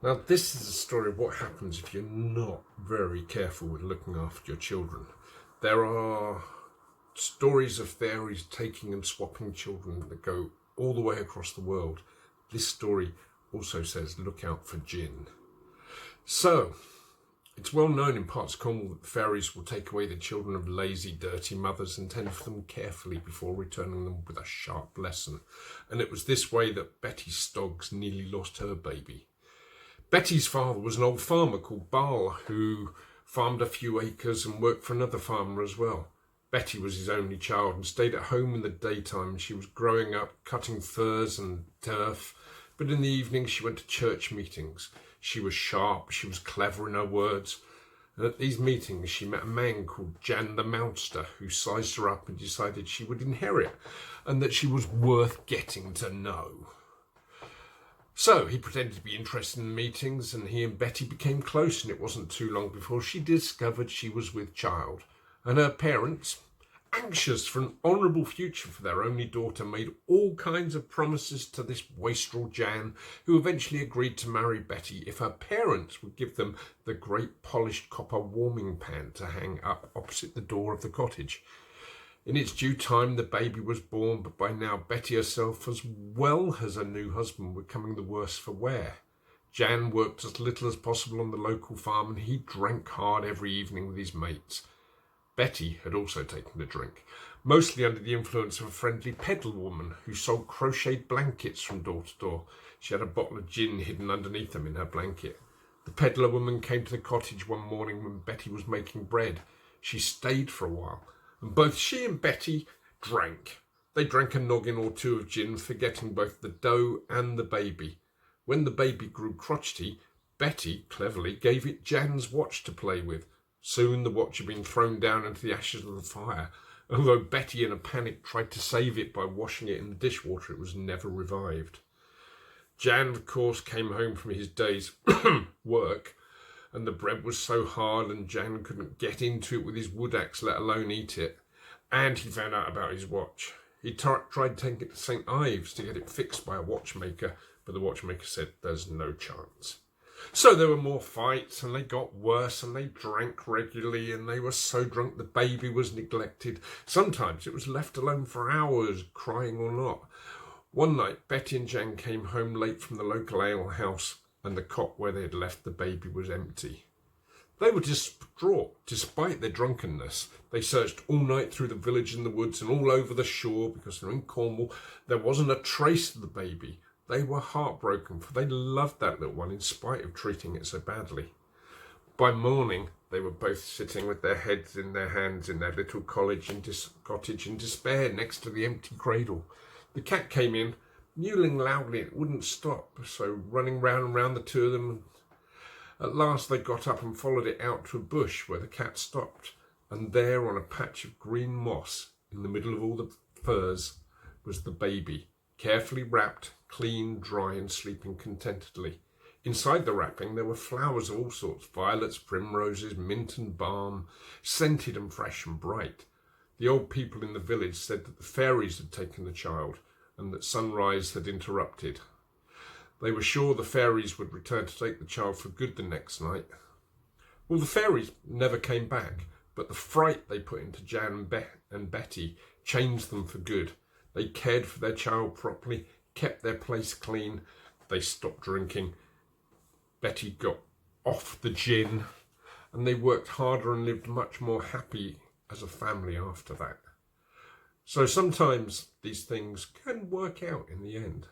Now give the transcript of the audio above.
Now, this is a story of what happens if you're not very careful with looking after your children. There are stories of fairies taking and swapping children that go all the way across the world. This story also says look out for jinn. So, it's well known in parts of Cornwall that the fairies will take away the children of lazy, dirty mothers and tend for them carefully before returning them with a sharp lesson. And it was this way that Betty Skoggs nearly lost her baby. Betty's father was an old farmer called Barl who farmed a few acres and worked for another farmer as well. Betty was his only child and stayed at home in the daytime. She was growing up, cutting furze and turf, but in the evening she went to church meetings. She was sharp, she was clever in her words, and at these meetings she met a man called Jan the Mounster who sized her up and decided she would inherit and that she was worth getting to know. So he pretended to be interested in the meetings and he and Betty became close, and it wasn't too long before she discovered she was with child. And her parents, anxious for an honourable future for their only daughter, made all kinds of promises to this wastrel Jan, who eventually agreed to marry Betty if her parents would give them the great polished copper warming pan to hang up opposite the door of the cottage. In its due time, the baby was born, but by now Betty herself, as well as her new husband, were coming the worse for wear. Jan worked as little as possible on the local farm, and he drank hard every evening with his mates. Betty had also taken to drink, mostly under the influence of a friendly peddler woman who sold crocheted blankets from door to door. She had a bottle of gin hidden underneath them in her blanket. The peddler woman came to the cottage one morning when Betty was making bread. She stayed for a while, and both she and Betty drank. They drank a noggin or two of gin, forgetting both the dough and the baby. When the baby grew crotchety, Betty cleverly gave it Jan's watch to play with. Soon the watch had been thrown down into the ashes of the fire. Although Betty in a panic tried to save it by washing it in the dishwater, it was never revived. Jan, of course, came home from his day's work, and the bread was so hard and Jan couldn't get into it with his wood axe, let alone eat it. And he found out about his watch. He tried taking it to St. Ives to get it fixed by a watchmaker, but the watchmaker said there's no chance. So there were more fights, and they got worse, and they drank regularly, and they were so drunk the baby was neglected. Sometimes it was left alone for hours, crying or not. One night, Betty and Jan came home late from the local alehouse, and the cot where they had left the baby was empty. They were distraught, despite their drunkenness. They searched all night through the village and the woods and all over the shore, because they're in Cornwall. There wasn't a trace of the baby. They were heartbroken, for they loved that little one in spite of treating it so badly. By morning, they were both sitting with their heads in their hands in their little cottage in despair next to the empty cradle. The cat came in, mewling loudly, and it wouldn't stop, so running round and round the two of them. At last they got up and followed it out to a bush where the cat stopped, and there on a patch of green moss, in the middle of all the furze, was the baby, carefully wrapped, clean, dry, and sleeping contentedly. Inside the wrapping there were flowers of all sorts, violets, primroses, mint and balm, scented and fresh and bright. The old people in the village said that the fairies had taken the child, and that sunrise had interrupted. They were sure the fairies would return to take the child for good the next night. Well, the fairies never came back, but the fright they put into Jan and Betty changed them for good. They cared for their child properly, kept their place clean. They stopped drinking. Betty got off the gin, and they worked harder and lived much more happy as a family after that. So sometimes these things can work out in the end.